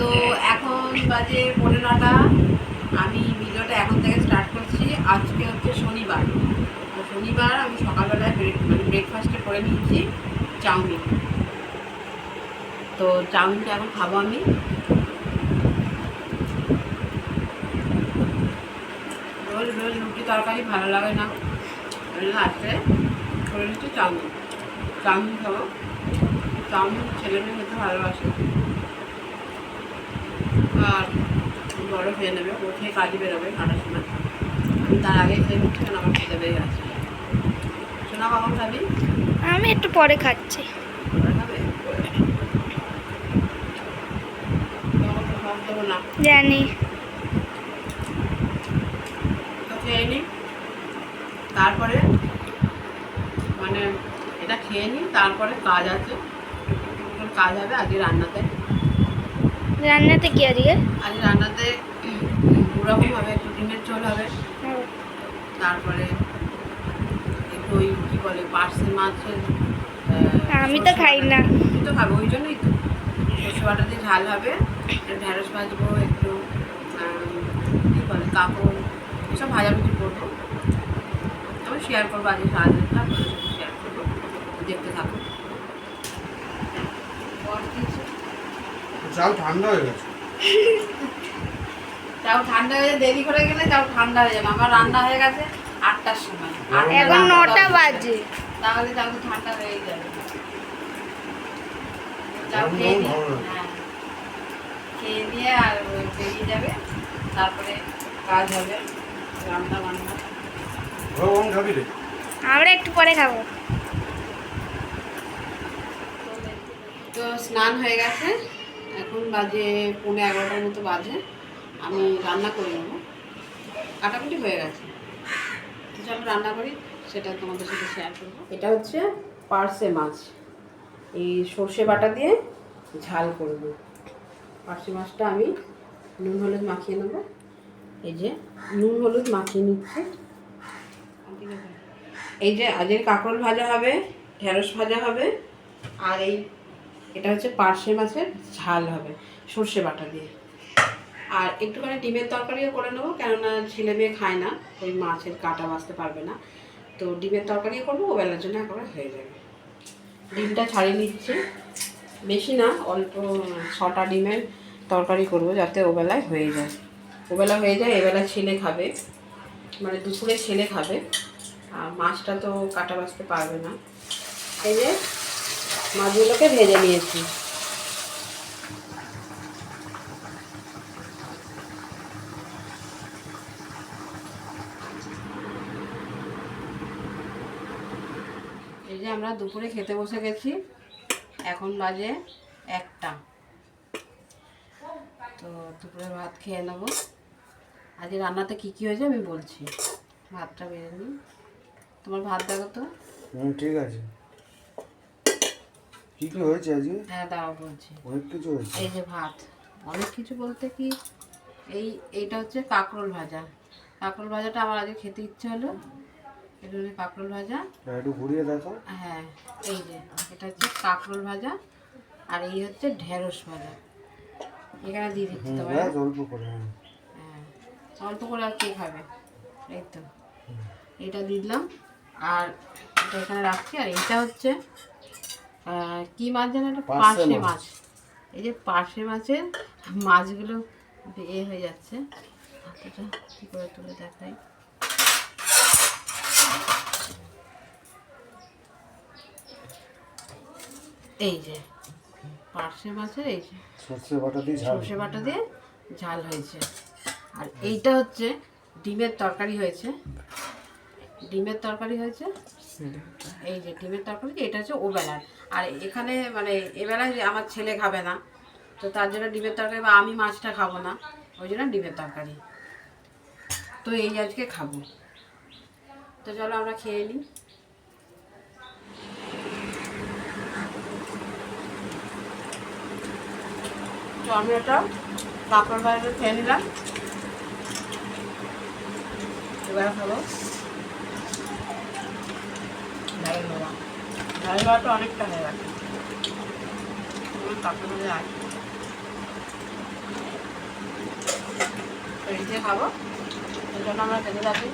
তো এখন বাজে 9:30। আমি ভিডিওটা এখন থেকে স্টার্ট করছি। আজকে হচ্ছে শনিবার। তো শনিবার আমি সকালবেলায় ব্রেকফাস্টে করে নিয়েছি চাউমিন। তো চাউমিনটা এখন খাবো আমি। রোজ রোজ রুটি তরকারি ভালো লাগে না, আজকে করে নিচ্ছি চাউমিন। চাউমিন খাবো। চাউমিন ছেলে মেয়ে খেতে ভালোবাসে, আর বড় খেয়ে নেবে। ও খেয়ে কাজে বেরোবে 9টার সময়। আমি তার আগে খেয়ে নিচ্ছি, কারণ আমার খেতে বেরিয়ে আছে। শোনা কখন খাবি? আমি একটু পরে খাচ্ছি। খাবে না জানি। তো খেয়ে নি, তারপরে মানে এটা খেয়ে নি, তারপরে কাজ আছে, কাজ হবে আজকে রান্নাতে। রান্নাতে কি আজকে? আজ রান্নাতে দুরকম হবে, একটু ডিমের ঝোল হবে, তারপরে একটু ওই কী বলে পার্সে মাছের। আমি তো খাই না। তুই তো খাবো, ওই জন্যই তো সর্ষে বাটা দিয়ে ঝাল হবে, ঢেঁড়স ভাজবো, একটু কী বলে কাপড়, এসব ভাজাভুজি করবো। আমি শেয়ার করবো আজকে সারাদিনটা, শেয়ার করবো, দেখতে থাকো। চাল ঠান্ডা হয়ে গেছে। চাউ ঠান্ডা হয়ে যায়, দেরি করে গেলে চাউ ঠান্ডা হয়ে যাবে। আমার রান্না হয়ে গেছে 8টার সময়, এখন 9টা বাজে। তাহলে চাউ তো ঠান্ডা হয়েই যাবে। চাউ খেয়ে নিয়ে, হ্যাঁ খেয়ে নিয়ে আর বেরিয়ে যাবে, তারপরে কাজ হবে, রান্না বান্না। ভগবান খাবি রে? আমরা একটু পরে খাবো। তো স্নান হয়ে গেছে, এখন বাজে 11:15 মতো বাজে। আমি রান্না করে নেবো, কাটাকুটি হয়ে গেছে। তো চলো রান্না করি, সেটা তোমাদের সাথে শেয়ার করবো। এটা হচ্ছে পার্সে মাছ, এই সর্ষে বাটা দিয়ে ঝাল করবো। পার্সে মাছটা আমি নুন হলুদ মাখিয়ে নেবো। এই যে নুন হলুদ মাখিয়ে নিচ্ছি। এই যে আজের কাঁকরোল ভাজা হবে, ঢেঁড়স ভাজা হবে, আর এটা হচ্ছে পার্সে মাছের ঝাল হবে সর্ষে বাটা দিয়ে। আর একটুখানি ডিমের তরকারিও করে নেবো, কেননা ছেলে মেয়ে খায় না, ওই মাছের কাঁটা বাছতে পারবে না। তো ডিমের তরকারিও করবো, ওবেলার জন্য একেবারে হয়ে যাবে। ডিমটা ছাড়িয়ে নিচ্ছি, বেশি না, অল্প 6টা ডিমের তরকারি করব, যাতে ওবেলায় হয়ে যায়। ওবেলা হয়ে যায়, এবেলা ছেলে খাবে, মানে দুপুরে ছেলে খাবে। আর মাছটা তো কাটা বাছতে পারবে না। এই যে মাছগুলোকে ভেজে নিয়েছি। এই যে আমরা দুপুরে খেতে বসে গেছি, এখন বাজে 1টা। তো দুপুরে ভাত খেয়ে নেবো। আজকে রান্নাতে কী কী হয়েছে আমি বলছি। ভাতটা বেড়ে নিই, তোমার ভাত দেখো তো। ঠিক আছে। কি কি হয়েছে আজকে? হ্যাঁ দাঁড়াও বলছি। অনেক কিছু হয়েছে। এই যে ভাত, অনেক কিছু বলতে কি, এইটা হচ্ছে কাঁকরোল ভাজা। কাঁকরোল ভাজাটা আমার আজকে খেতে ইচ্ছে হলো, এই জন্য কাঁকরোল ভাজা। একটু ঘুরিয়ে দেখো। হ্যাঁ এই যে এটা হচ্ছে কাঁকরোল ভাজা, আর এই হচ্ছে ঢেঁড়স ভাজা। এখানে দিয়ে দিচ্ছি তোমার। অল্প করে। হ্যাঁ অল্প করে, আর কে খাবে। এই তো এটা দিলাম, আর এটা এখানে রাখছি। আর এইটা হচ্ছে কি মাছ জানো, একটা পার্শে মাছ। এই যে পার্শে মাছের মাছগুলো হয়ে যাচ্ছে, হাতটা কী করে তুলে দেখাই। এই যে পার্শে মাছের, এই যে সর্ষে বাটা দিয়ে ঝাল হয়েছে। আর এইটা হচ্ছে ডিমের তরকারি হয়েছে, ডিমের তরকারি হয়েছে। এই যে ডিমের তরকারি, এটা হচ্ছে ওবেলার। আর এখানে মানে এবেলায় আমার ছেলে খাবে না, তো তার জন্য ডিমের তরকারি, বা আমি মাছটা খাবো না, ওই জন্য ডিমের তরকারি। তো এই আজকে খাবো। তো চলো আমরা খেয়ে নিই। টমেটো কাঁকড় ভাজা খেয়ে নিলাম, এবার খাবো ডাল বাবা। ডাল বাবাটা অনেকটা হয়ে গেছে, কাঁকড় ভাজা আছে। খাবো, এই জন্য আমরা খেতে থাকি।